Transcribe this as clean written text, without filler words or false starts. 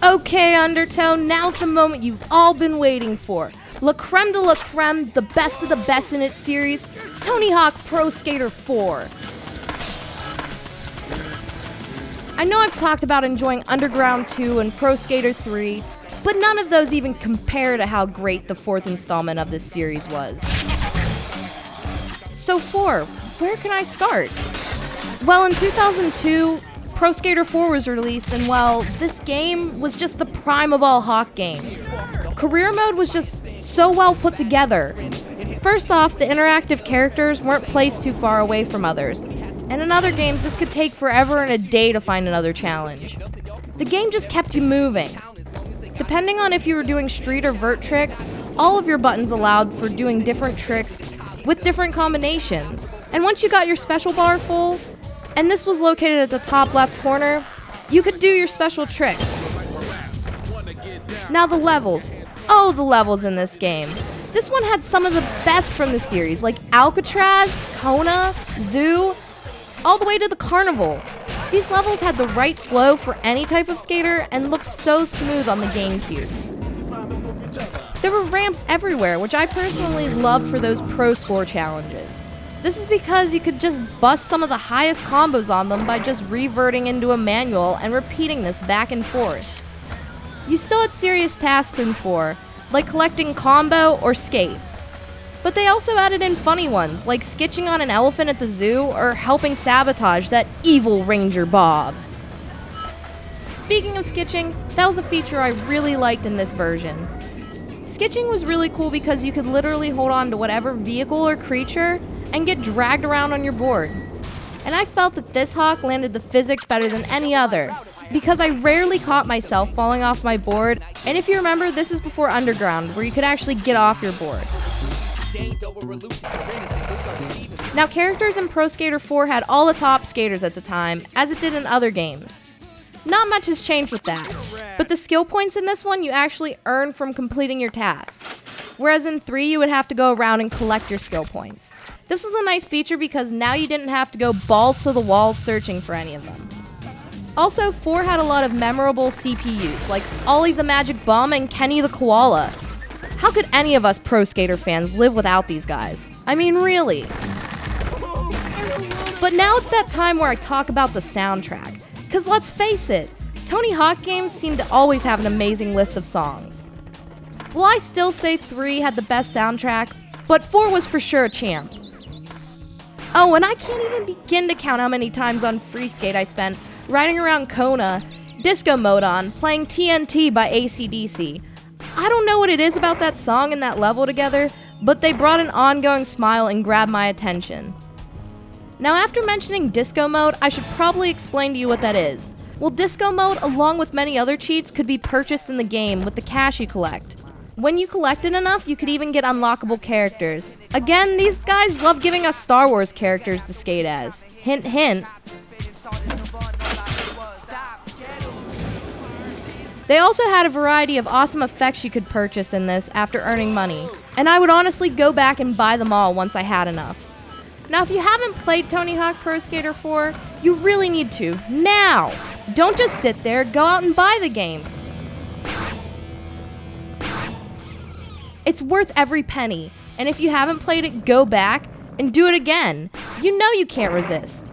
Okay, Undertow, now's the moment you've all been waiting for. La creme de la creme, the best of the best in its series, Tony Hawk Pro Skater 4. I know I've talked about enjoying Underground 2 and Pro Skater 3, but none of those even compare to how great the fourth installment of this series was. So 4, where can I start? Well, in 2002, Pro Skater 4 was released, and well, this game was just the prime of all Hawk games. Career mode was just so well put together. First off, the interactive characters weren't placed too far away from others, and in other games this could take forever and a day to find another challenge. The game just kept you moving. Depending on if you were doing street or vert tricks, all of your buttons allowed for doing different tricks with different combinations. And once you got your special bar full, and this was located at the top left corner, you could do your special tricks. Now the levels. Oh, the levels in this game. This one had some of the best from the series, like Alcatraz, Kona, Zoo, all the way to the Carnival. These levels had the right flow for any type of skater and looked so smooth on the GameCube. There were ramps everywhere, which I personally loved for those pro score challenges. This is because you could just bust some of the highest combos on them by just reverting into a manual and repeating this back and forth. You still had serious tasks in 4, like collecting combo or skate. But they also added in funny ones, like skitching on an elephant at the zoo or helping sabotage that evil Ranger Bob. Speaking of skitching, that was a feature I really liked in this version. Skitching was really cool because you could literally hold on to whatever vehicle or creature and get dragged around on your board. And I felt that this Hawk landed the physics better than any other, because I rarely caught myself falling off my board, and if you remember, this is before Underground, where you could actually get off your board. Now, characters in Pro Skater 4 had all the top skaters at the time, as it did in other games. Not much has changed with that, but the skill points in this one you actually earn from completing your tasks, whereas in 3 you would have to go around and collect your skill points. This was a nice feature because now you didn't have to go balls to the wall searching for any of them. Also, 4 had a lot of memorable CPUs, like Ollie the Magic Bum and Kenny the Koala. How could any of us Pro Skater fans live without these guys? I mean, really. But now it's that time where I talk about the soundtrack. Because let's face it, Tony Hawk games seem to always have an amazing list of songs. Well, I still say 3 had the best soundtrack, but 4 was for sure a champ. Oh, and I can't even begin to count how many times on Free Skate I spent riding around Kona, disco mode on, playing TNT by AC/DC. I don't know what it is about that song and that level together, but they brought an ongoing smile and grabbed my attention. Now, after mentioning disco mode, I should probably explain to you what that is. Well, disco mode, along with many other cheats, could be purchased in the game with the cash you collect. When you collected enough, you could even get unlockable characters. Again, these guys love giving us Star Wars characters to skate as. Hint, hint. They also had a variety of awesome effects you could purchase in this after earning money, and I would honestly go back and buy them all once I had enough. Now, if you haven't played Tony Hawk Pro Skater 4, you really need to, now! Don't just sit there, go out and buy the game. It's worth every penny, and if you haven't played it, go back and do it again. You know you can't resist.